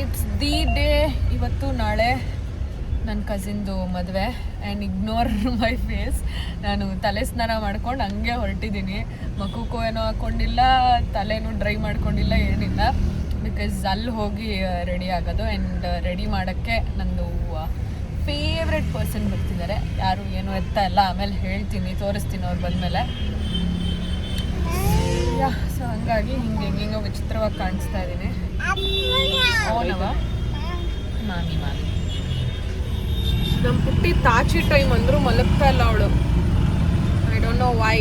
It's the day. ಇವತ್ತು ನಾಳೆ ನನ್ನ ಕಸಿನ್ದು ಮದುವೆ ಆ್ಯಂಡ್ ಇಗ್ನೋರ್ ಮೈ ಫೇಸ್. ನಾನು ತಲೆ ಸ್ನಾನ ಮಾಡ್ಕೊಂಡು ಹಂಗೆ ಹೊರಟಿದ್ದೀನಿ. ಮಕ್ಕಕ್ಕೂ ಏನೋ ಹಾಕ್ಕೊಂಡಿಲ್ಲ, ತಲೆನೂ ಡ್ರೈ ಮಾಡ್ಕೊಂಡಿಲ್ಲ, ಏನಿಲ್ಲ. ಬಿಕಾಸ್ ಅಲ್ಲಿ ಹೋಗಿ ರೆಡಿ ಆಗೋದು. ಆ್ಯಂಡ್ ರೆಡಿ ಮಾಡೋಕ್ಕೆ ನಂದು ಫೇವ್ರೆಟ್ ಪರ್ಸನ್ ಬರ್ತಿದ್ದಾರೆ. ಯಾರು ಏನು ಎತ್ತಾ ಇಲ್ಲ, ಆಮೇಲೆ ಹೇಳ್ತೀನಿ, ತೋರಿಸ್ತೀನಿ ಅವ್ರು ಬಂದಮೇಲೆ. ಸೊ ಹಂಗಾಗಿ ಹಿಂಗೆ ವಿಚಿತ್ರವಾಗಿ ಕಾಣಿಸ್ತಾ ಇದ್ದೀನಿ. ಓನವ ಮಾಮಿ ನಮ್ಮ ಪುಟ್ಟಿ ತಾಚಿ ಟೈಮ್ ಅಂದರೂ ಮಲಗ್ತಾ ಇಲ್ಲ ಅವಳು. I don't know why.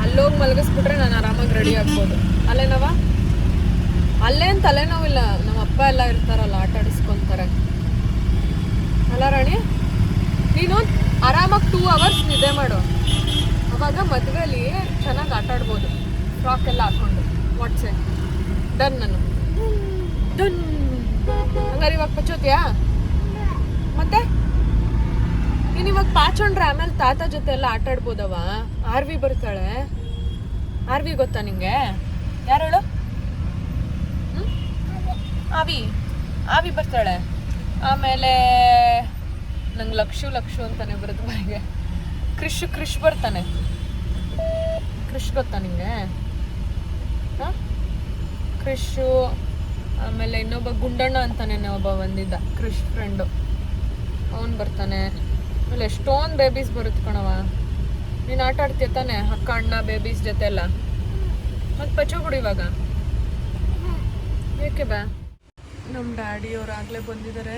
ಅಲ್ಲೋಗಿ ಮಲಗಿಸ್ಬಿಟ್ರೆ ನಾನು ಆರಾಮಾಗಿ ರೆಡಿ ಆಗ್ಬೋದು. ಅಲ್ಲೇನವ? ಅಲ್ಲೇನು ತಲೆನೋವಿಲ್ಲ, ನಮ್ಮ ಅಪ್ಪ ಎಲ್ಲ ಇರ್ತಾರಲ್ಲ, ಆಟ ಆಡಿಸ್ಕೊತಾರೆ ಅಲ್ಲ ರಾಣಿ. ನೀನು ಆರಾಮಾಗಿ 2 hours ನಿದ್ದೆ ಮಾಡು, ಅವಾಗ ಮದುವೆಲಿ ಚೆನ್ನಾಗಿ ಆಟ ಆಡ್ಬೋದು. ಫ್ರಾಕ್ ಎಲ್ಲ ಹಾಕ್ಕೊಂಡು. ವಾಟ್ಸೆ ಡನ್. ನಾನು ಡನ್. ಹಂಗಾರೆ ಇವಾಗ ಪಚ್ಚೋತಿಯಾ? ಮತ್ತೆ ನೀನು ಇವಾಗ ಪಾಚೊಂಡ್ರೆ ಆಮೇಲೆ ತಾತ ಜೊತೆ ಎಲ್ಲ ಆಟ ಆಡ್ಬೋದವ. ಆರ್ವಿ ಬರ್ತಾಳೆ. ಆರ್ವಿ ಗೊತ್ತಾ ನಿಂಗೆ? ಯಾರು ಹೇಳು? ಆವಿ ಬರ್ತಾಳೆ. ಆಮೇಲೆ ನಂಗೆ ಲಕ್ಷು ಅಂತಾನೆ ಬರುತ್ತೆ ಬಾಯಿಗೆ. ಕ್ರಿಶ್ ಬರ್ತಾನೆ. ಕ್ರಿಶ್ ಗೊತ್ತಾ ನಿಂಗೆ? ಹಾಂ, ಕ್ರಿಶು. ಆಮೇಲೆ ಇನ್ನೊಬ್ಬ ಗುಂಡಣ್ಣ ಅಂತಾನೆ ಒಬ್ಬ ಬಂದಿದ್ದ, ಕ್ರಿಶ್ ಫ್ರೆಂಡು, ಅವನು ಬರ್ತಾನೆ. ಆಮೇಲೆ ಎಷ್ಟೊಂದು ಬೇಬೀಸ್ ಬರುತ್ತೆ ಕಣವ. ನೀನು ಆಟ ಆಡ್ತೀಯ ತಾನೆ ಅಕ್ಕ ಅಣ್ಣ ಬೇಬೀಸ್ ಜೊತೆ ಎಲ್ಲ? ಮತ್ತು ಪಚ್ಚೋಬಿಡು ಇವಾಗ. ಏಕೆ ಬಾ? ನಮ್ಮ ಡ್ಯಾಡಿಯವ್ರು ಆಗಲೇ ಬಂದಿದ್ದಾರೆ.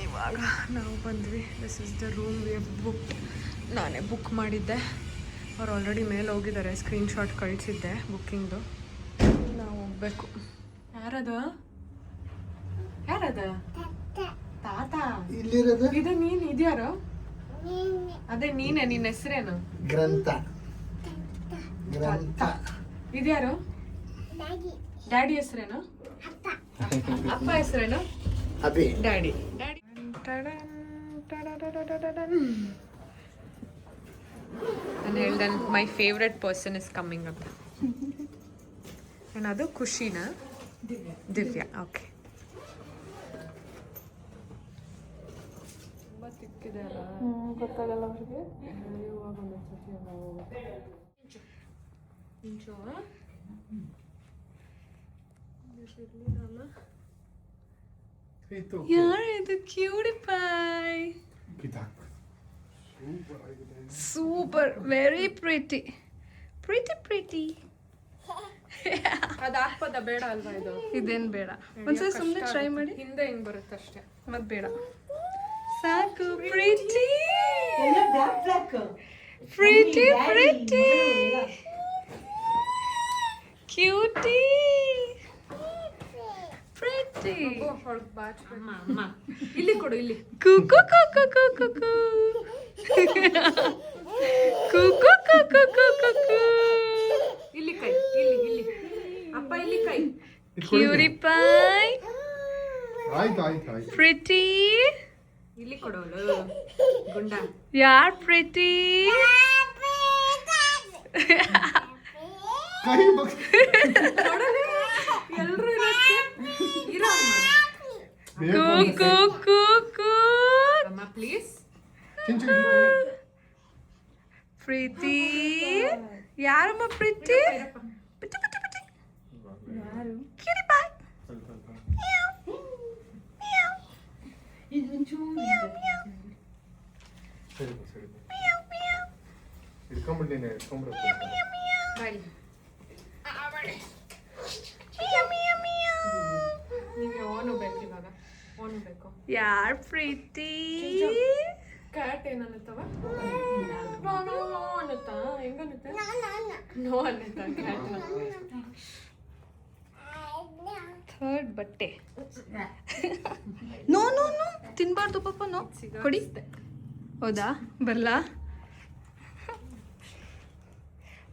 ಇವಾಗ ನಾವು ಬಂದ್ವಿ. This is the room we have book. ನಾನೇ ಬುಕ್ ಮಾಡಿದ್ದೆ. ಅವ್ರು ಆಲ್ರೆಡಿ ಮೇಲೆ ಹೋಗಿದ್ದಾರೆ. ಸ್ಕ್ರೀನ್ಶಾಟ್ ಕಳಿಸಿದ್ದೆ ಬುಕ್ಕಿಂಗ್ದು. ನಾವು ಹೋಗ್ಬೇಕು. ಯಾರದ ತಾತ? ಇದು ನೀನು? ಇದ್ಯಾರು? ಅದೇ ನೀನೆ. ನಿನ್ನ ಹೆಸರೇನು? ಗ್ರಂಥ. ಇದ್ಯಾರು? ಡ್ಯಾಡಿ ಹೆಸರೇನು? ಅಪ್ಪ ಹೆಸರೇನು? ಡ್ಯಾಡಿ. ನಾನು ಹೇಳ್ದೆ my favourite person is coming ಅಂತ. ಏನದು? ಖುಷಿನಾ? ದಿವ್ಯಾ. ಓಕೆ. ತುಂಬ ತಿಕ್ಕಿದೆ ಅಲ್ಲ, ಗೊತ್ತಾಗಲ್ಲ ಅವ್ರಿಗೆ. ಇವಾಗ ಒಂದೊಂದ್ಸತಿ ಯಾರಿದು? Cutie pie. Super, very pretty. ಅದು ಹಾಕ್ಬೋದ? ಬೇಡ ಅಲ್ವಾ ಇದು? ಇದೇನು ಬೇಡ. ಒಂದ್ಸಲ ಸುಮ್ಮನೆ ಟ್ರೈ ಮಾಡಿ. ಹಿಂದೆ ಹಿಂಗೆ ಬರುತ್ತೆ ಅಷ್ಟೇ, ಮತ್ತೆ ಬೇಡ. ಸಾಕು. Pretty cutie pretty. ಇಲ್ಲಿ ಕೊಡು, ಇಲ್ಲಿ. ಕುಕು ಕುಕು ಕುಕು ಕುಕು. ಇಲ್ಲಿ ಕೈ, ಇಲ್ಲಿ ಅಪ್ಪ, ಇಲ್ಲಿ ಕೈ. Cutie pie. ಪ್ರಿಟಿ. ಇಲ್ಲಿ ಕೊಡೋಳು ಗುಂಡ. ಯಾರ್ ಪ್ರಿಟಿ? ಎಲ್ರು ಅಮ್ಮ ಪ್ಲೀಸ್. ಪ್ರೀತಿ. ಯಾರಮ್ಮ ಪ್ರೀತಿ? ಕ್ಯೂರಿ ಪೈ. ಯಾರ್ ಪ್ರೀತಿ? ಕ್ಯಾಟ್ ಏನನ್ನತ್ತವ? ನೋ ಅನ್ನತ್ತಾ? ಹೆಂಗನ್ನುತ್ತೆ? ನೋ ಅನ್ನತ್ತಾ ಕ್ಯಾಟ್ನ? ಥರ್ಡ್ ಬಟ್ಟೆ. ನೋ ತಿನ್ಬಾರ್ದು ಪಾಪ. ನೋ ಕೊಡಿ. ಹೌದಾ? ಬರ್ಲಾ?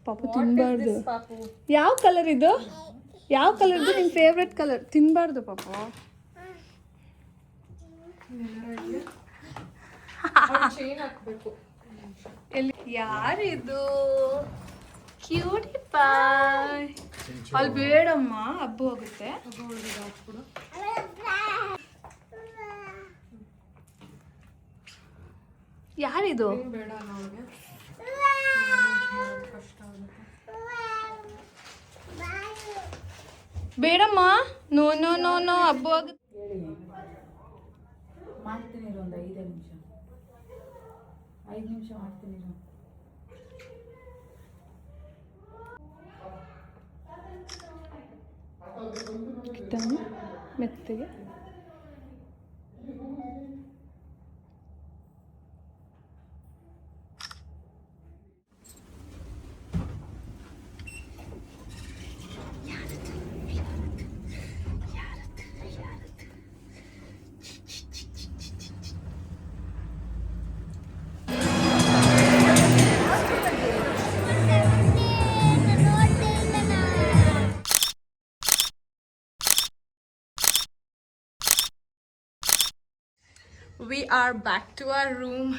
ಪಾಪು ತಿನ್ಬಾರ್ದು. ಯಾವ ಕಲರ್ ಇದು? ನಿನ್ ಫೇವ್ರೆಟ್ ಕಲರ್? ತಿನ್ಬಾರ್ದು ಪಾಪು. ಎಲ್ಲಿ? ಯಾರಿದು? Cutie pie. ಅಲ್ಲಿ ಬೇಡಮ್ಮ, ಹಬ್ಬ ಹೋಗುತ್ತೆ. ಯಾರಿದು? ಬೇಡ ಅವಳಿಗೆ ಕಷ್ಟ ಆಗುತ್ತೆ. ಬೇಡಮ್ಮ, ನೋ ನೋ ನೋ ನೋ, ಹಬ್ಬ ಆಗುತ್ತೆ. ಮಾಡ್ತೀನಿ ಒಂದು 5 ನಿಮಿಷ ಮಾಡ್ತೀನಿ. ಮೆತ್ತಗೆ we are back to our room.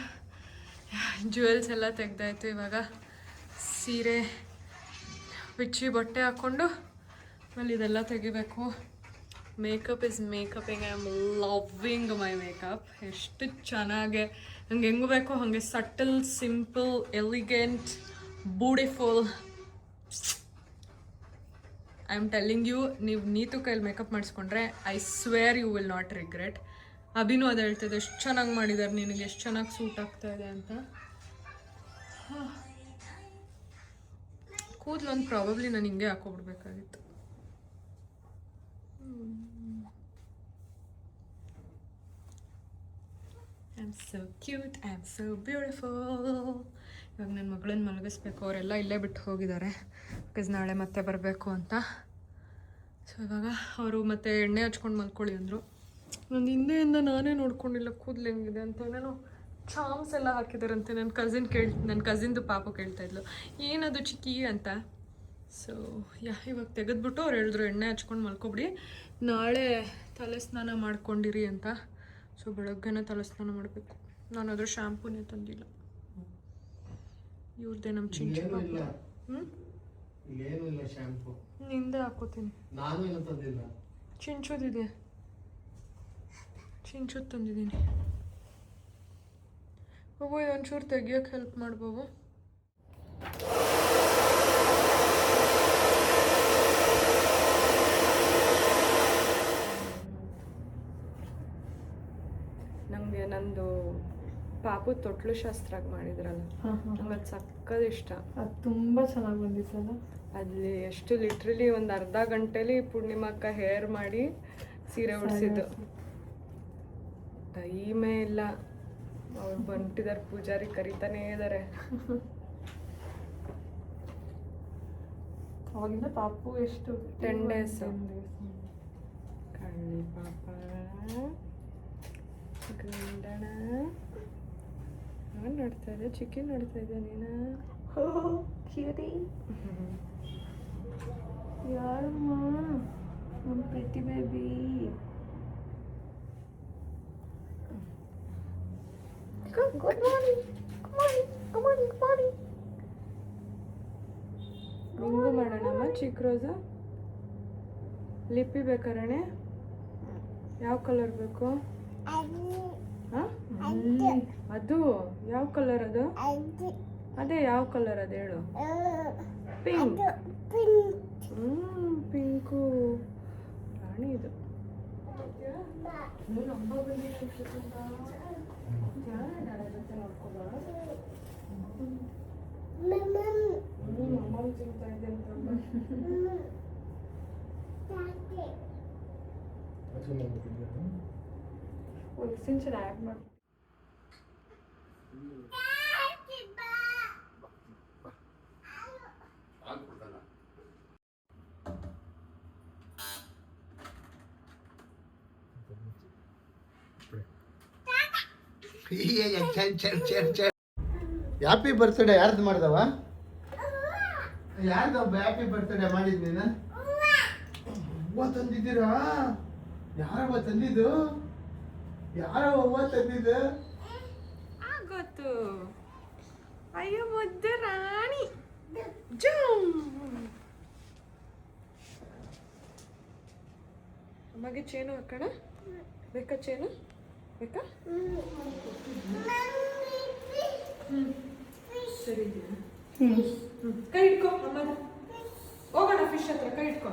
Jewels ಎಲ್ಲ ತೆಗ್ದಾಯ್ತು. ಇವಾಗ ಸೀರೆ ಬಿಚ್ಚಿ ಬಟ್ಟೆ ಹಾಕ್ಕೊಂಡು ಆಮೇಲೆ ಇದೆಲ್ಲ ತೆಗಿಬೇಕು. Makeup is makeuping. I am loving my makeup. ಎಷ್ಟು ಚೆನ್ನಾಗೆ ನಂಗೆ ಹೆಂಗೆ ಬೇಕೋ ಹಾಗೆ subtle, simple, elegant, beautiful. I am telling you, ನೀವು ನೀತು ಕೈಲಿ ಮೇಕಪ್ ಮಾಡಿಸ್ಕೊಂಡ್ರೆ I swear you will not regret. ಅಭಿನೂ ಅದು ಹೇಳ್ತಿದ್ದೆ, ಎಷ್ಟು ಚೆನ್ನಾಗಿ ಮಾಡಿದ್ದಾರೆ, ನಿನಗೆ ಎಷ್ಟು ಚೆನ್ನಾಗಿ ಸೂಟ್ ಆಗ್ತಾ ಇದೆ ಅಂತ. ಕೂದಲೊಂದು ಪ್ರಾಬಬ್ಲಿ ನಾನು ಹಿಂಗೆ ಹಾಕೋಬಿಡ್ಬೇಕಾಗಿತ್ತು. I am so cute, I am so beautiful. ಇವಾಗ ನನ್ನ ಮಗಳನ್ನ ಮಲಗಿಸ್ಬೇಕು. ಅವರೆಲ್ಲ ಇಲ್ಲೇ ಬಿಟ್ಟು ಹೋಗಿದ್ದಾರೆ ಬಿಕಾಸ್ ನಾಳೆ ಮತ್ತೆ ಬರಬೇಕು ಅಂತ. ಸೊ ಇವಾಗ ಅವರು ಮತ್ತೆ ಎಣ್ಣೆ ಹಚ್ಕೊಂಡು ಮಲ್ಕೊಳ್ಳಿ ಅಂದರು. ನನ್ನ ಹಿಂದೆಯಿಂದ ನಾನೇ ನೋಡ್ಕೊಂಡಿಲ್ಲ ಕೂದಲು ಹೆಂಗಿದೆ ಅಂತ. ಏನೇನೋ ಚಾಮ್ಸ್ ಎಲ್ಲ ಹಾಕಿದಾರಂತೆ. ನನ್ನ ಕಸಿನ್ದು ಪಾಪು ಕೇಳ್ತಾಯಿದ್ಲು ಏನದು ಚಿಕ್ಕಿ ಅಂತ. ಸೊ ಇವಾಗ ತೆಗೆದ್ಬಿಟ್ಟು ಅವ್ರು ಹೇಳಿದ್ರು ಎಣ್ಣೆ ಹಚ್ಕೊಂಡು ಮಲ್ಕೊಬಿಡಿ, ನಾಳೆ ತಲೆ ಸ್ನಾನ ಮಾಡ್ಕೊಂಡಿರಿ ಅಂತ. ಸೊ ಬೆಳಗ್ಗೆನೇ ತಲೆ ಸ್ನಾನ ಮಾಡಬೇಕು. ನಾನು ಅದ್ರ ಶ್ಯಾಂಪೂನೇ ತಂದಿಲ್ಲ. ಇವ್ರದ್ದೇ ನಮ್ಮ ಚಿಂಚು ಹಿಂದೆ ಹಾಕೋತೀನಿ. ಚಿಂಚುದಿದೆ, ಚಿಂಚು ತಂದಿದ್ದೀನಿ. ಬಾಬು ಒಂಚೂರು ತೆಗಿಯೋಕೆ ಹೆಲ್ಪ್ ಮಾಡ್ಬಾಬು. ನಮಗೆ ನಂದು ಪಾಪು ತೊಟ್ಲು ಶಾಸ್ತ್ರ ಮಾಡಿದ್ರಲ್ಲ, ನಂಗೆ ಅದು ಸಕ್ಕದ ಇಷ್ಟ. ಅದು ತುಂಬ ಚೆನ್ನಾಗಿ ಬಂದಿತ್ತಲ್ಲ. ಅಲ್ಲಿ ಎಷ್ಟು ಲಿಟ್ರಲಿ ಒಂದು ಅರ್ಧ ಗಂಟೆಲಿ ಪೂರ್ಣಿಮಕ್ಕ ಹೇರ್ ಮಾಡಿ ಸೀರೆ ಉಡಿಸಿದ್ದು. ಟೈಮೇ ಇಲ್ಲ. ಅವ್ರು ಬಂಟಿದ್ದಾರೆ, ಪೂಜಾರಿ ಕರಿತಾನೇ ಇದ್ದಾರೆ. ಅವಾಗಿಂದ ಪಾಪು ಎಷ್ಟು 10 days. ಕಳ್ಳಿ ಪಾಪ ಗಂಡಣ ನಾನು ನೋಡ್ತಾ ಇದ್ದೆ, ಚಿಕ್ಕಿ ನೋಡ್ತಾ ಇದ್ದೆ ನೀನು. ಕ್ಯೂಟಿ ಯಾರಮ್ಮ ನಮ್ಮ pretty baby. Good morning, good morning, good morning, good morning. ನಿಂಗೂ ಮಾಡೋಣಮ್ಮ ಚಿಕ್ಕ ರೋಸು. ಲಿಪ್ಪಿ ಬೇಕಾರಣೆ? ಯಾವ ಕಲರ್ ಬೇಕು? ಅದು ಯಾವ ಕಲರ್? ಅದು ಅದೇ ಯಾವ ಕಲರ್ ಅದು ಹೇಳು. ಪಿಂಕ್. ಪಿಂಕು ರಾಣಿ ಇದು. ಎಕ್ಸ್ಟೆನ್ಷನ್ ಆ್ಯಡ್ ಮಾಡಿ. ಹ್ಯಾಪಿ ಬರ್ತ್ಡೇ ಯಾರ್ದು ಮಾಡ್ದವ? ಯಾರ್ದು ಹ್ಯಾಪಿ ಬರ್ತ್ಡೇ ಮಾಡಿದ್ ನೀನು? ಹೂವ ತಂದಿದ್ದೀರಾ? ಯಾರವ್ವ ತಂದಿದ್ದು? ಯಾರೋ ಹೂವ ತಂದಿದ್ದು? ಗೊತ್ತು. ಅಯ್ಯೋ ಮುದ್ದೆ ರಾಣಿ. ಜಮ್ ಅಮ್ಮಗೆ ಚೇನು ಹಾಕೋಣ ಬೇಕಾ ಚೇನು ಬೇಕಾ ಸರಿ ಇದೆಯಾ ಕೈ ಇಟ್ಕೋ ಅಮ್ಮ ಹೋಗೋಣ ಫಿಶ್ ಹತ್ರ ಕೈ ಇಟ್ಕೋ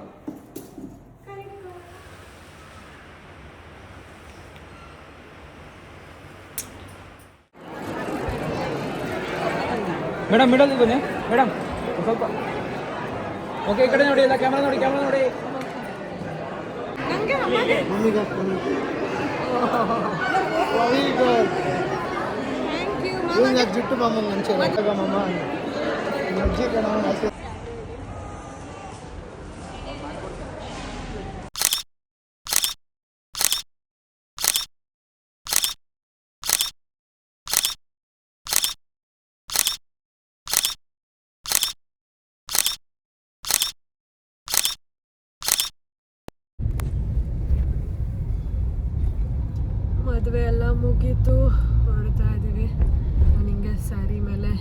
ಮೇಡಮ್ ಮಿಡಲ್ ಬನ್ನಿ ಮೇಡಮ್ ಸ್ವಲ್ಪ ಓಕೆ ಈ ಕಡೆ ನೋಡಿ ಎಲ್ಲ ಕ್ಯಾಮ್ರಾ ನೋಡಿ ನಂಗೆ ಅಮ್ಮಗೆ ಥ್ಯಾಂಕ್ ಯು ಜುಟ್ಟು ಮಾಮ ಮಂಚೆ ಮಾಮ ಅಜ್ಜಿ ಕಣ ಮದುವೆ ಎಲ್ಲ ಮುಗೀತು ಹೊರಡ್ತಾ ಇದ್ದೀವಿ. ನಾನು ಹಿಂಗೆ ಸ್ಯಾರಿ ಮೇಲೆ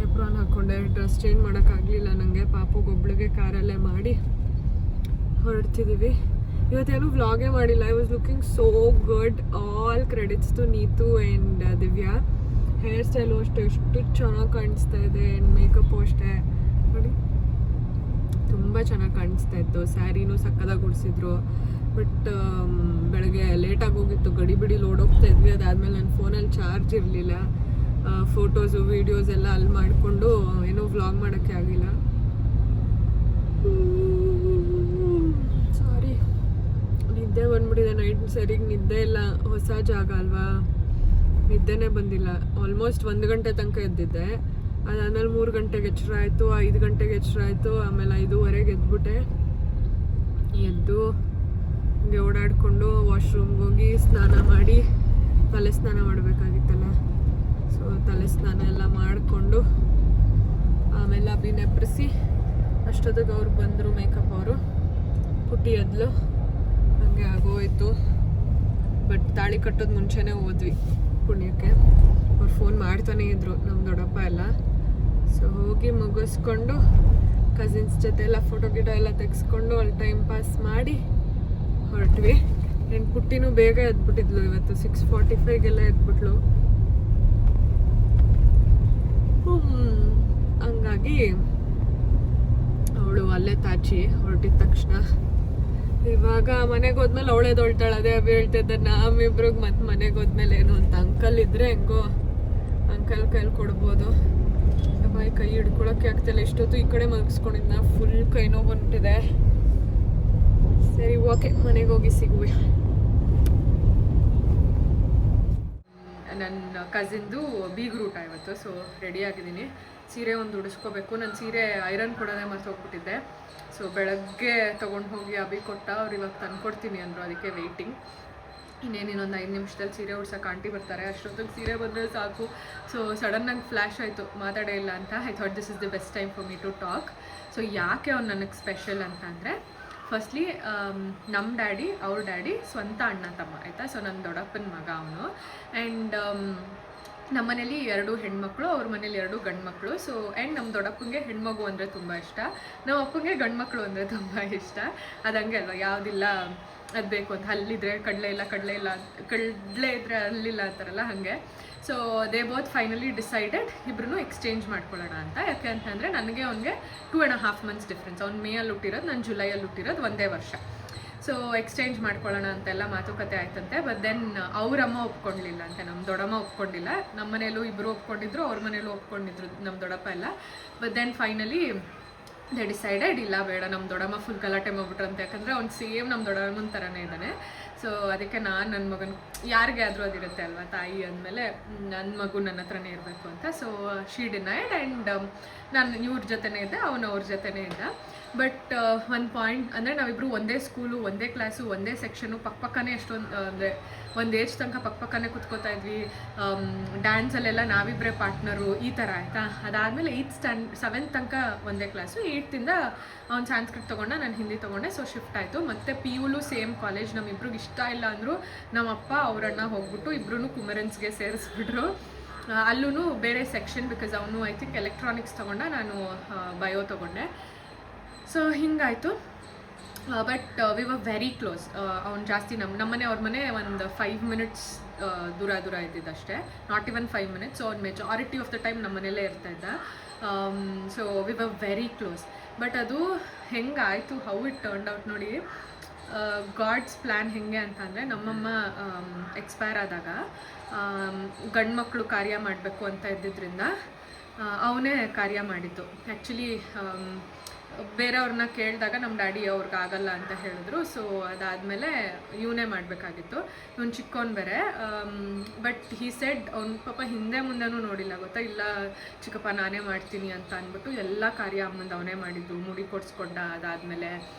ಏಪ್ರಾನ್ ಹಾಕ್ಕೊಂಡೆ. ಡ್ರೆಸ್ ಚೇಂಜ್ ಮಾಡೋಕ್ಕಾಗಲಿಲ್ಲ ನನಗೆ. ಪಾಪುಗೊಬ್ಳಿಗೆ ಕಾರಲ್ಲೇ ಮಾಡಿ ಹೊರಡ್ತಿದ್ದೀವಿ. ಇವತ್ತೇನು ವ್ಲಾಗೇ ಮಾಡಿಲ್ಲ. I was looking so good. All credits to Neetu and Divya. Hair style ಅಷ್ಟೇ ಎಷ್ಟು ಚೆನ್ನಾಗಿ ಕಾಣಿಸ್ತಾ ಇದೆ. ಆ್ಯಂಡ್ ಮೇಕಪ್ಪು ಅಷ್ಟೇ ನೋಡಿ ತುಂಬ ಚೆನ್ನಾಗಿ ಕಾಣಿಸ್ತಾ ಇತ್ತು. ಸ್ಯಾರಿನೂ ಸಕ್ಕದಾಗಿ ಉಡಿಸಿದ್ರು. ಬಟ್ ಬೆಳಗ್ಗೆ ಲೇಟಾಗಿ ಹೋಗಿತ್ತು. ಗಡಿಬಿಡಿ ಲೋಡ್ ಹೋಗ್ತಾ ಇದ್ವಿ. ಅದಾದಮೇಲೆ ನನ್ನ ಫೋನಲ್ಲಿ ಚಾರ್ಜ್ ಇರಲಿಲ್ಲ. ಫೋಟೋಸು ವೀಡಿಯೋಸ್ ಎಲ್ಲ ಅಲ್ಲಿ ಮಾಡಿಕೊಂಡು ಏನೂ ವ್ಲಾಗ್ ಮಾಡೋಕ್ಕೆ ಆಗಿಲ್ಲ. ಸಾರಿ, ನಿದ್ದೆ ಬಂದ್ಬಿಟ್ಟಿದೆ. ನೈಟ್ ಸರಿಗೆ ನಿದ್ದೆ ಇಲ್ಲ. ಹೊಸ ಜಾಗ ಅಲ್ವಾ, ನಿದ್ದೆನೇ ಬಂದಿಲ್ಲ. ಆಲ್ಮೋಸ್ಟ್ 1 ಗಂಟೆ ತನಕ ಎದ್ದಿದ್ದೆ. ಅದಾದಮೇಲೆ 3 ಗಂಟೆಗೆ ಎಚ್ಚರ ಆಯಿತು, 5 ಗಂಟೆಗೆ ಎಚ್ಚರ ಆಯಿತು. ಆಮೇಲೆ 5:15 ಎದ್ಬಿಟ್ಟೆ. ಎದ್ದು ಹಿಂಗೆ ಓಡಾಡಿಕೊಂಡು ವಾಶ್ರೂಮ್ಗೆ ಹೋಗಿ ಸ್ನಾನ ಮಾಡಿ, ತಲೆ ಸ್ನಾನ ಮಾಡಬೇಕಾಗಿತ್ತಲ್ಲ, ಸೊ ತಲೆ ಸ್ನಾನ ಎಲ್ಲ ಮಾಡಿಕೊಂಡು ಆಮೇಲೆ ಅಭಿ ನೆಪ್ರಿಸಿ ಅಷ್ಟೊತ್ತಿಗೆ ಅವ್ರು ಬಂದರು. ಮೇಕಪ್ ಅವರು ಪುಟ್ಟಿ ಎದ್ಲು. ಹಾಗೆ ಆಗೋಯ್ತು. ಬಟ್ ತಾಳಿ ಕಟ್ಟೋದು ಮುಂಚೆನೇ ಹೋದ್ವಿ ಪುಣ್ಯಕ್ಕೆ. ಅವ್ರು ಫೋನ್ ಮಾಡ್ತಾನೆ ಇದ್ರು ನಮ್ಮ ದೊಡ್ಡಪ್ಪ ಎಲ್ಲ. ಸೊ ಹೋಗಿ ಮುಗಿಸ್ಕೊಂಡು ಕಸಿನ್ಸ್ ಜೊತೆ ಎಲ್ಲ ಫೋಟೋ ಗಿಡ ಎಲ್ಲ ತೆಗೆಸ್ಕೊಂಡು ಅಲ್ಲಿ ಟೈಮ್ ಪಾಸ್ ಮಾಡಿ ಹೊರಟ್ವಿ. ನನ್ನ ಪುಟ್ಟಿನೂ ಬೇಗ ಎದ್ಬಿಟ್ಟಿದ್ಲು ಇವತ್ತು. 6:45ಗೆಲ್ಲ ಎದ್ಬಿಟ್ಲು. ಹಂಗಾಗಿ ಅವಳು ಅಲ್ಲೇ ತಾಚಿ ಹೊರಟಿದ ತಕ್ಷಣ ಇವಾಗ ಮನೆಗೆ ಹೋದ್ಮೇಲೆ ಅವಳೇ ತೊಳ್ತಾಳೆ. ಅದೇ ಹೇಳ್ತಿದ್ದೆ ನಮ್ಮಿಬ್ರಿಗೆ ಮತ್ತೆ ಮನೆಗೆ ಹೋದ್ಮೇಲೆ ಏನು ಅಂತ. ಅಂಕಲ್ ಇದ್ರೆ ಹೆಂಗೋ ಅಂಕಲ್ ಕೈಲಿ ಕೊಡ್ಬೋದು. ಬಾಯಿ ಕೈ ಹಿಡ್ಕೊಳಕ್ಕೆ ಆಗ್ತಿಲ್ಲ. ಇಷ್ಟೊತ್ತು ಈ ಕಡೆ ಮಲಗಿಸ್ಕೊಂಡಿದ್ನ, ಫುಲ್ ಕೈ ನೋವು ಬಂದ್ಬಿಟ್ಟಿದೆ. ಸರಿ ಓಕೆ, ಮನೆಗೆ ಹೋಗಿ ಸಿಗುವೆ. ನನ್ನ ಕಸಿನ್ದು ಬೀಗ್ರೂಟ ಇವತ್ತು. ಸೊ ರೆಡಿ ಆಗಿದ್ದೀನಿ. ಸೀರೆ ಒಂದು ಉಡಿಸ್ಕೋಬೇಕು. ನನ್ನ ಸೀರೆ ಐರನ್ ಕೊಡೋದೇ ಮರ್ತೋಗ್ಬಿಟ್ಟಿದ್ದೆ. ಸೊ ಬೆಳಗ್ಗೆ ತೊಗೊಂಡು ಹೋಗಿ ಅಭಿ ಕೊಟ್ಟ. ಅವ್ರು ಇವಾಗ ತಂದ್ಕೊಡ್ತೀನಿ ಅಂದರು, ಅದಕ್ಕೆ ವೆಯ್ಟಿಂಗ್. ಇನ್ನೊಂದು 5 ನಿಮಿಷದಲ್ಲಿ ಸೀರೆ ಉಡ್ಸೋಕೆ ಆಂಟಿ ಬರ್ತಾರೆ. ಅಷ್ಟೊತ್ತಿಗೆ ಸೀರೆ ಬಂದರೆ ಸಾಕು. ಸೊ ಸಡನ್ನಾಗಿ ಫ್ಲ್ಯಾಶ್ ಆಯಿತು, ಮಾತಾಡೇ ಇಲ್ಲ ಅಂತ. I thought this is the best time for me to talk. So ಯಾಕೆ ಅವ್ನು ನನಗೆ ಸ್ಪೆಷಲ್ ಅಂತ ಅಂದರೆ, ಫಸ್ಟ್ಲಿ ನಮ್ಮ ಡ್ಯಾಡಿ, ಅವ್ರ ಡ್ಯಾಡಿ ಸ್ವಂತ ಅಣ್ಣ ತಮ್ಮ ಆಯಿತಾ. ಸೊ ನನ್ನ ದೊಡ್ಡಪ್ಪನ ಮಗ ಅವನು. ಆ್ಯಂಡ್ ನಮ್ಮ ಮನೇಲಿ 2 ಹೆಣ್ಮಕ್ಳು, ಅವ್ರ ಮನೇಲಿ 2 ಗಂಡು ಮಕ್ಕಳು. ಸೊ ಆ್ಯಂಡ್ ನಮ್ಮ ದೊಡ್ಡಪ್ಪಂಗೆ ಹೆಣ್ಮಗು ಅಂದರೆ ತುಂಬ ಇಷ್ಟ, ನಮ್ಮ ಅಪ್ಪಂಗೆ ಗಂಡು ಮಕ್ಕಳು ಅಂದರೆ ತುಂಬ ಇಷ್ಟ. ಅದು ಹಂಗೆ ಅಲ್ವಾ, ಯಾವುದಿಲ್ಲ ಅದು ಬೇಕು ಅಂತ. ಹಲ್ಲಿದ್ರೆ ಕಡಲೆ ಇಲ್ಲ, ಕಡಲೆ ಇದ್ದರೆ ಹಲ್ಲಿಲ್ಲ ಅಂತಾರಲ್ಲ, ಹಾಗೆ. So they both finally decided ಇಬ್ರು ಎಕ್ಸ್ಚೇಂಜ್ ಮಾಡ್ಕೊಳ್ಳೋಣ ಅಂತ. ಯಾಕೆ ಅಂತಂದರೆ ನನಗೆ ಅವ್ನಿಗೆ 2.5 months ಡಿಫ್ರೆನ್ಸ್. ಅವ್ನು ಮೇಯಲ್ಲಿ ಹುಟ್ಟಿರೋದು, ನಾನು ಜುಲೈಯಲ್ಲಿ ಹುಟ್ಟಿರೋದು, ಒಂದೇ ವರ್ಷ. ಸೊ ಎಕ್ಸ್ಚೇಂಜ್ ಮಾಡ್ಕೊಳ್ಳೋಣ ಅಂತೆಲ್ಲ ಮಾತುಕತೆ ಆಯ್ತಂತೆ. ಬಟ್ ದೆನ್ ಅವರಮ್ಮ ಒಪ್ಕೊಂಡಿಲ್ಲ ಅಂತೆ, ನಮ್ಮ ದೊಡ್ಡಮ್ಮ ಒಪ್ಕೊಂಡಿಲ್ಲ. ನಮ್ಮ ಮನೇಲೂ ಇಬ್ಬರು ಒಪ್ಕೊಂಡಿದ್ರು, ಅವ್ರ ಮನೇಲೂ ಒಪ್ಕೊಂಡಿದ್ರು ನಮ್ಮ ದೊಡ್ಡಪ್ಪ ಎಲ್ಲ. But then finally they decided ಇಲ್ಲ ಬೇಡ, ನಮ್ಮ ದೊಡ್ಡಮ್ಮ ಫುಲ್ ಗಲಾಟೆ ಮಾಡ್ಬಿಟ್ರಂತೆ. ಯಾಕಂದರೆ ಅವ್ನು ಸೇಮ್ ನಮ್ಮ ದೊಡ್ಡಮ್ಮನ ಥರನೇ ಇದ್ದಾನೆ. ಸೊ ಅದಕ್ಕೆ ನಾನು ನನ್ನ ಮಗನ, ಯಾರಿಗೆ ಆದರೂ ಅದಿರುತ್ತೆ ಅಲ್ವಾ, ತಾಯಿ ಅಂದಮೇಲೆ ನನ್ನ ಮಗು ನನ್ನ ಹತ್ರನೇ ಇರಬೇಕು ಅಂತ. So she denied. ಆ್ಯಂಡ್ ನಾನು ಇವ್ರ ಜೊತೆನೇ ಇದ್ದೆ, ಅವನು ಅವ್ರ ಜೊತೆನೇ ಇದ್ದ. ಬಟ್ ಒಂದು ಪಾಯಿಂಟ್ ಅಂದರೆ ನಾವಿಬ್ಬರು ಒಂದೇ ಸ್ಕೂಲು, ಒಂದೇ ಕ್ಲಾಸು, ಒಂದೇ ಸೆಕ್ಷನು, ಪಕ್ಕನೇ ಎಷ್ಟೊಂದು ಅಂದರೆ ಒಂದು ಏಜ್ ತನಕ ಪಕ್ಕನೇ ಕುತ್ಕೋತಾ ಇದ್ವಿ. ಡ್ಯಾನ್ಸಲ್ಲೆಲ್ಲ ನಾವಿಬ್ಬರೇ ಪಾರ್ಟ್ನರು, ಈ ಥರ ಆಯಿತಾ. ಅದಾದಮೇಲೆ 7th ತನಕ ಒಂದೇ ಕ್ಲಾಸು. 8th ಅವ್ನು ಸಂಸ್ಕೃತ ತೊಗೊಂಡ, ನಾನು ಹಿಂದಿ ತೊಗೊಂಡೆ. ಸೊ ಶಿಫ್ಟ್ ಆಯಿತು. ಮತ್ತು PUಲು ಸೇಮ್ ಕಾಲೇಜ್. ನಮ್ಮಿಬ್ರಿಗೆ ಇಷ್ಟ ಇಲ್ಲ ಅಂದರು ನಮ್ಮಪ್ಪ ಅವರನ್ನ ಹೋಗ್ಬಿಟ್ಟು ಇಬ್ಬರೂ ಕುಮರನ್ಸ್ಗೆ ಸೇರಿಸ್ಬಿಟ್ರು. ಅಲ್ಲೂ ಬೇರೆ ಸೆಕ್ಷನ್, ಬಿಕಾಸ್ ಅವನು ಐ ಥಿಂಕ್ ಎಲೆಕ್ಟ್ರಾನಿಕ್ಸ್ ತೊಗೊಂಡ, ನಾನು ಬಯೋ ತೊಗೊಂಡೆ. ಸೊ ಹಿಂಗಾಯಿತು. But we were very close. ಅವ್ನು ಜಾಸ್ತಿ ನಮ್ಮನೆ ಅವ್ರ ಮನೆ ಒಂದು 5 minutes ದೂರ ಇದ್ದಿದ್ದಷ್ಟೇ, ನಾಟ್ ಇವನ್ 5 minutes. ಸೊ ಅವ್ನು ಮೆಜಾರಿಟಿ ಆಫ್ ದ ಟೈಮ್ ನಮ್ಮ ಮನೆಯಲ್ಲೇ ಇರ್ತಾಯಿದ್ದ. So we were very close. But ಅದು ಹೆಂಗಾಯಿತು, ಹೌ ಇಟ್ ಟರ್ನ್ಡ್ ಔಟ್ ನೋಡಿ. ಗಾಡ್ಸ್ ಪ್ಲ್ಯಾನ್ ಹೆಂಗೆ ಅಂತಂದರೆ, ನಮ್ಮಮ್ಮ ಎಕ್ಸ್ಪೈರ್ ಆದಾಗ ಗಂಡು ಮಕ್ಕಳು ಕಾರ್ಯ ಮಾಡಬೇಕು ಅಂತ ಇದ್ದಿದ್ದರಿಂದ ಅವನೇ ಕಾರ್ಯ ಮಾಡಿದ್ದು. ಆ್ಯಕ್ಚುಲಿ ಬೇರೆಯವ್ರನ್ನ ಕೇಳಿದಾಗ ನಮ್ಮ ಡ್ಯಾಡಿ ಅವ್ರಿಗೆ ಆಗಲ್ಲ ಅಂತ ಹೇಳಿದ್ರು. ಸೊ ಅದಾದಮೇಲೆ ಇವನೇ ಮಾಡಬೇಕಾಗಿತ್ತು. ಇವನು ಚಿಕ್ಕವನು ಬೇರೆ. ಬಟ್ ಹಿ ಸೆಡ್, ಅವ್ನು ಪಾಪ ಹಿಂದೆ ಮುಂದೆನೂ ನೋಡಿಲ್ಲ ಗೊತ್ತಾ, ಇಲ್ಲ ಚಿಕ್ಕಪ್ಪ ನಾನೇ ಮಾಡ್ತೀನಿ ಅಂತ ಅಂದ್ಬಿಟ್ಟು ಎಲ್ಲ ಕಾರ್ಯ ಅಮ್ಮಂದು ಅವನೇ ಮಾಡಿದ್ದು. ಮುಡಿ ಕೊಡಿಸ್ಕೊಂಡ, ಅದಾದಮೇಲೆ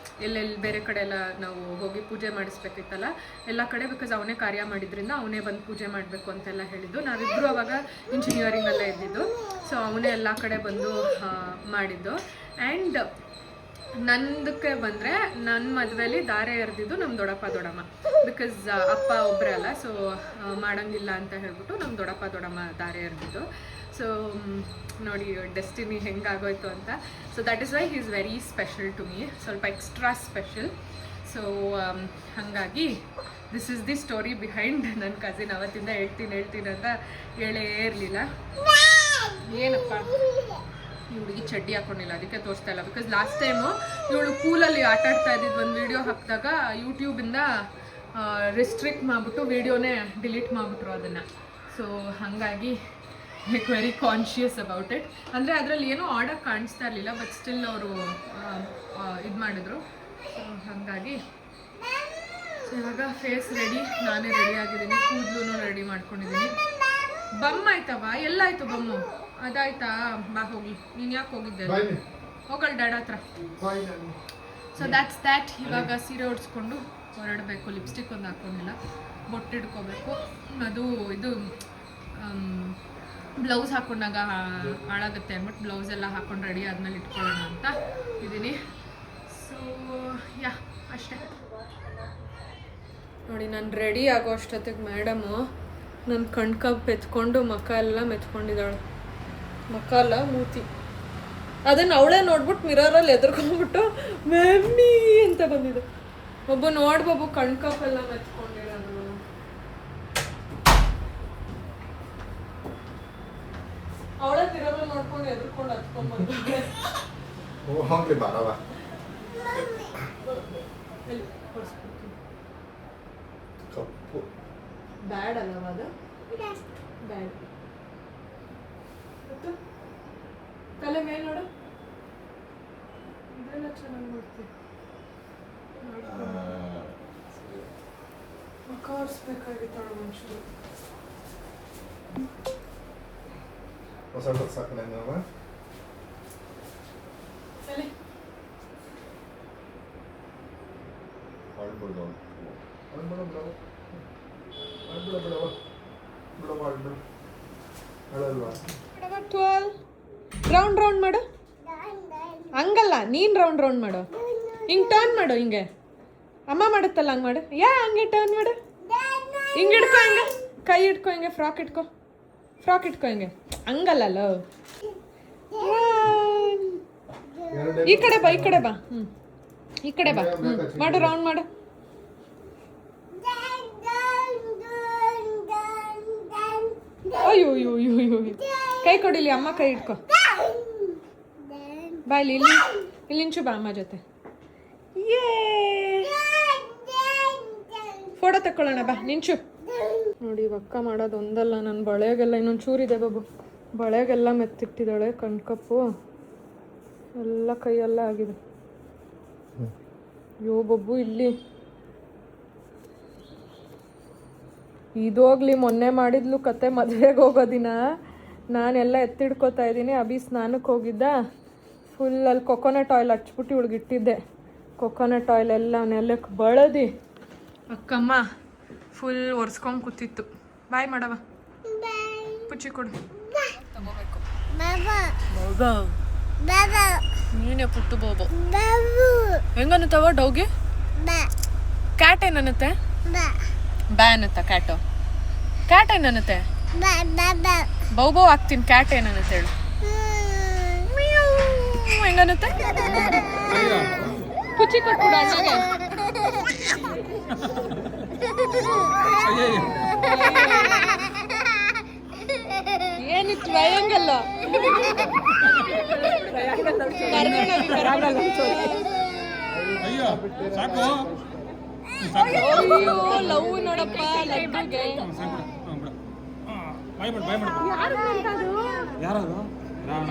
ಎಲ್ಲೆಲ್ಲಿ ಬೇರೆ ಕಡೆ ಎಲ್ಲ ನಾವು ಹೋಗಿ ಪೂಜೆ ಮಾಡಿಸ್ಬೇಕಿತ್ತಲ್ಲ ಎಲ್ಲ ಕಡೆ, ಬಿಕಾಸ್ ಅವನೇ ಕಾರ್ಯ ಮಾಡಿದ್ರಿಂದ ಅವನೇ ಬಂದು ಪೂಜೆ ಮಾಡಬೇಕು ಅಂತೆಲ್ಲ ಹೇಳಿದ್ದು. ನಾವಿಬ್ಬರು ಅವಾಗ ಇಂಜಿನಿಯರಿಂಗಲ್ಲೇ ಇದ್ದಿದ್ದು. ಸೊ ಅವನೇ ಎಲ್ಲ ಕಡೆ ಬಂದು ಮಾಡಿದ್ದು. ಆ್ಯಂಡ್ ನಂದಕ್ಕೆ ಬಂದರೆ ನನ್ನ ಮದುವೆಲಿ ದಾರೆ ಎರೆದಿದ್ದು ನಮ್ಮ ದೊಡ್ಡಮ್ಮ, ಬಿಕಾಸ್ ಅಪ್ಪ ಒಬ್ಬರೇ ಅಲ್ಲ. ಸೊ ಮಾಡೋಂಗಿಲ್ಲ ಅಂತ ಹೇಳ್ಬಿಟ್ಟು ನಮ್ಮ ದೊಡ್ಡಮ್ಮ ದಾರೆ ಎರೆದಿದ್ದು. ಸೊ ನೋಡಿ ಡೆಸ್ಟಿನಿ ಹೆಂಗಾಗೋಯ್ತು ಅಂತ. So that is why he is very special to me, ಸ್ವಲ್ಪ ಎಕ್ಸ್ಟ್ರಾ ಸ್ಪೆಷಲ್. ಸೊ ಹಾಗಾಗಿ this is the story behind. ನನ್ನ ಕಸಿನ್ ಅವತ್ತಿಂದ ಹೇಳ್ತೀನಿ ಅಂತ ಹೇಳೇ ಇರಲಿಲ್ಲ. ಏನಪ್ಪ ಈ ಹುಡುಗಿ ಚಡ್ಡಿ ಹಾಕೊಂಡಿಲ್ಲ, ಅದಕ್ಕೆ ತೋರಿಸ್ತಾ ಇಲ್ಲ. ಬಿಕಾಸ್ ಲಾಸ್ಟ್ ಟೈಮು ಇವಳು ಪೂಲಲ್ಲಿ ಆಟ ಆಡ್ತಾ ಇದ್ದಿದ್ದು ಒಂದು ವೀಡಿಯೋ ಹಾಕಿದಾಗ ಯೂಟ್ಯೂಬಿಂದ ರಿಸ್ಟ್ರಿಕ್ಟ್ ಮಾಡಿಬಿಟ್ಟು ವೀಡಿಯೋನೇ ಡಿಲೀಟ್ ಮಾಡಿಬಿಟ್ರು ಅದನ್ನು. ಸೊ ಹಾಗಾಗಿ like very conscious about it. ಅಂದರೆ ಅದರಲ್ಲಿ ಏನೋ ಆಡೋಕ್ಕೆ ಕಾಣಿಸ್ತಾ ಇರಲಿಲ್ಲ, ಬಟ್ ಸ್ಟಿಲ್ ಅವರು ಇದು ಮಾಡಿದ್ರು. ಸೊ ಹಾಗಾಗಿ ಸೊ ಇವಾಗ ಫೇಸ್ ರೆಡಿ, ನಾನೇ ರೆಡಿ ಆಗಿದ್ದೀನಿ, ಕೂದಲು ರೆಡಿ ಮಾಡ್ಕೊಂಡಿದ್ದೀನಿ. ಬಮ್ಮ ಆಯ್ತವ, ಎಲ್ಲಾಯ್ತು ಬಮ್ಮು? ಅದಾಯ್ತಾ? ಬಾ ಹೋಗಿ. ನೀನು ಯಾಕೆ ಹೋಗಿದ್ದೆ? ಹೋಗಲ್ ಡ್ಯಾಡ್ ಹತ್ರ. So that's that. ಇವಾಗ ಸೀರೆ ಉಡ್ಸ್ಕೊಂಡು ಹೊರಡಬೇಕು. ಲಿಪ್ಸ್ಟಿಕ್ ಒಂದು ಹಾಕ್ಕೊಂಡಿಲ್ಲ, ಬೊಟ್ಟಿಡ್ಕೋಬೇಕು. ಅದು ಇದು ಬ್ಲೌಸ್ ಹಾಕೊಂಡಾಗ ಹಾಳಾಗುತ್ತೆ ಅಂದ್ಬಿಟ್ಟು ಬ್ಲೌಸ್ ಎಲ್ಲ ಹಾಕೊಂಡು ರೆಡಿ ಆದಮೇಲೆ ಇಟ್ಕೊಳ್ಳೋಣ ಅಂತ ಇದ್ದೀನಿ. ಸೊ ಯಾ ಅಷ್ಟೇ ನೋಡಿ. ನಾನು ರೆಡಿ ಆಗೋ ಅಷ್ಟೊತ್ತಿಗೆ ಮೇಡಮು ನನ್ನ ಕಣ್ಕಪ್ ಎತ್ಕೊಂಡು ಮಕ್ಕ ಎಲ್ಲ ಮೆತ್ಕೊಂಡಿದ್ದಾಳೆ. ಮಕ್ಕ ಅಲ್ಲ, ಮೂತಿ. ಅದನ್ನು ಅವಳೇ ನೋಡ್ಬಿಟ್ಟು ಮಿರರಲ್ಲಿ ಎದುರ್ಕೊಂಡ್ಬಿಟ್ಟು ಮಮ್ಮಿ ಅಂತ ಬಂದಿದ್ದು. ಒಬ್ಬ ನೋಡ್ಬೊಬ್ಬ ಕಣ್ಕಪ್ ಎಲ್ಲ ಮೆತ್ಕೊಂಡಿರೋದು. ಅವಳೇ ಮಿರರಲ್ಲಿ ನೋಡ್ಕೊಂಡು ಎದುರ್ಕೊಂಡು ಹತ್ಕೊಂಡ್ಬಂದಿದ್ದೆ. ಬ್ಯಾಡ್ ಅಲ್ಲವ ಅದು? ಬ್ಯಾಡ್. ತಲೆ ಮೇಲೆ ನೋಡು, ಇದೆಲ್ಲ ಚೆನ್ನಾಗಿ ಮಾಡ್ತೀವಿ. ಕಾರ್ಸ್ಬೇಕಾಗಿತ್ತು ಒಂಚೂರು. ತಲೆ ರೌಂಡ್ ರೌಂಡ್ ಮಾಡು. ಹಂಗಲ್ಲ, ನೀನು ರೌಂಡ್ ಮಾಡು. ಹಿಂಗೆ ಟರ್ನ್ ಮಾಡು. ಹಿಂಗೆ ಅಮ್ಮ ಮಾಡುತ್ತಲ್ಲ ಹಂಗೆ ಮಾಡು. ಹಂಗೆ ಟರ್ನ್ ಮಾಡು. ಹಿಂಗೆ ಹಿಡ್ಕೊ, ಹಿಂಗೆ ಕೈ ಇಟ್ಕೊ, ಹಿಂಗೆ ಫ್ರಾಕ್ ಇಟ್ಕೊ ಹಿಂಗೆ. ಹಂಗಲ್ಲ, ಈ ಕಡೆ ಬಾ. ಈ ಕಡೆ ಬಾ. ಮಾಡು, ರೌಂಡ್ ಮಾಡು. ಅಯ್ಯೋ ಕೈ ಕೊಡಿಲಿ, ಅಮ್ಮ ಕೈ ಇಟ್ಕೊ. ಬಾ ಇಲ್ಲಿ ನಿಂಚು, ಬಾ ಅಮ್ಮ ಜೊತೆ. ಫೋಟೋ ತಕ್ಕೊಳ್ಳೋಣ, ಬಾ ನಿಂಚು. ನೋಡಿ ಒಕ್ಕ ಮಾಡೋದು ಒಂದಲ್ಲ, ನನ್ನ ಬಳೆಗೆಲ್ಲ ಇನ್ನೊಂದು ಚೂರಿದೆ ಬಾಬು. ಬಳೆಗೆಲ್ಲ ಮೆತ್ತಿಟ್ಟಿದ್ದಾಳೆ, ಕಣ್ಕಪ್ಪು ಎಲ್ಲ ಕೈಯೆಲ್ಲ ಆಗಿದೆ. ಯೋ ಬಬ್ಬು ಇಲ್ಲಿ ಇದೋಗ್ಲಿ. ಮೊನ್ನೆ ಮಾಡಿದ್ಲು ಕತೆ, ಮದುವೆಗೆ ಹೋಗೋ ದಿನ ನಾನೆಲ್ಲ ಎತ್ತಿಡ್ಕೋತಾ ಇದ್ದೀನಿ. ಅಭಿ ಸ್ನಾನಕ್ಕೆ ಹೋಗಿದ್ದ. ಫುಲ್ ಅಲ್ಲಿ ಕೊಕೊನಟ್ ಆಯಿಲ್ ಹಚ್ಬಿಟ್ಟು ಇವಳಿಗಿಟ್ಟಿದ್ದೆ. ಕೊಕೊನಟ್ ಆಯಿಲ್ ಎಲ್ಲ ನೆಲಕ್ಕೆ ಬಳದಿ ಅಕ್ಕಮ್ಮ ಫುಲ್ ಒರೆಸ್ಕೊಂಡು ಕೂತಿತ್ತು. ಬಾಯ್ ಮಾಡವ, ಪುಚ್ಚಿ ಕೊಡು. ತಗೋಬೇಕು. ನೀನೇ ಪುಟ್ಟು ಬೋಬೋ. ಹೆಂಗನ್ನುತ್ತವ ಡೌಗೆ? ಕ್ಯಾಟ್ ಏನನ್ನುತ್ತೆ? ಬ್ಯಾ ಅನ್ನುತ್ತಾ ಕ್ಯಾಟು? ಕ್ಯಾಟ್ ಏನನ್ನುತ್ತೆ? ಬೌಬೋ ಆಗ್ತೀನಿ. ಕ್ಯಾಟ್ ಏನನ್ನುತ್ತೆ ಹೇಳು? ಹೆಂಗನ್ನುತ್ತೆ? ಕುಚ್ಚಿ ಕೊಟ್ಬಿಡು ಅಣ್ಣಗೆ. ಏನಿತ್ತು ಟ್ರಯಾಂಗಲ್? ಅಯ್ಯೋ ಸಾಕು ಅಯ್ಯೋ ಲವ್ ನೋಡಪ್ಪ ಲಡ್ಡುಗೆ. ಬಾಯ್ ಯಾರದು? ರಾಣ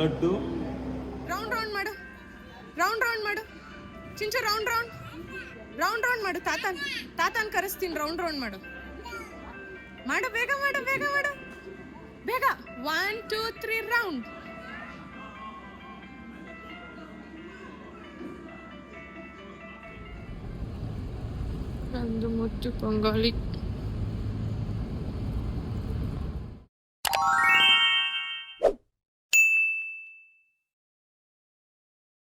ಲಡ್ಡು. ರೌಂಡ್ ರೌಂಡ್ ಮಾಡು, ರೌಂಡ್ ರೌಂಡ್ ಮಾಡು ಚಿಂಚು, ರೌಂಡ್ ರೌಂಡ್ ರೌಂಡ್ ರೌಂಡ್ ಮಾಡು. ತಾತನ್ ಕರೆಸ್ತೀನಿ, ರೌಂಡ್ ರೌಂಡ್ ಮಾಡು. ಮಾಡು ಬೇಗ ಮಾಡು, ಬೇಗ ಮಾಡು, ಬೇಗ. 1 2 3 ರೌಂಡ್. ನಂದು ಮುದ್ದು ಪೊಂಗಲಿ.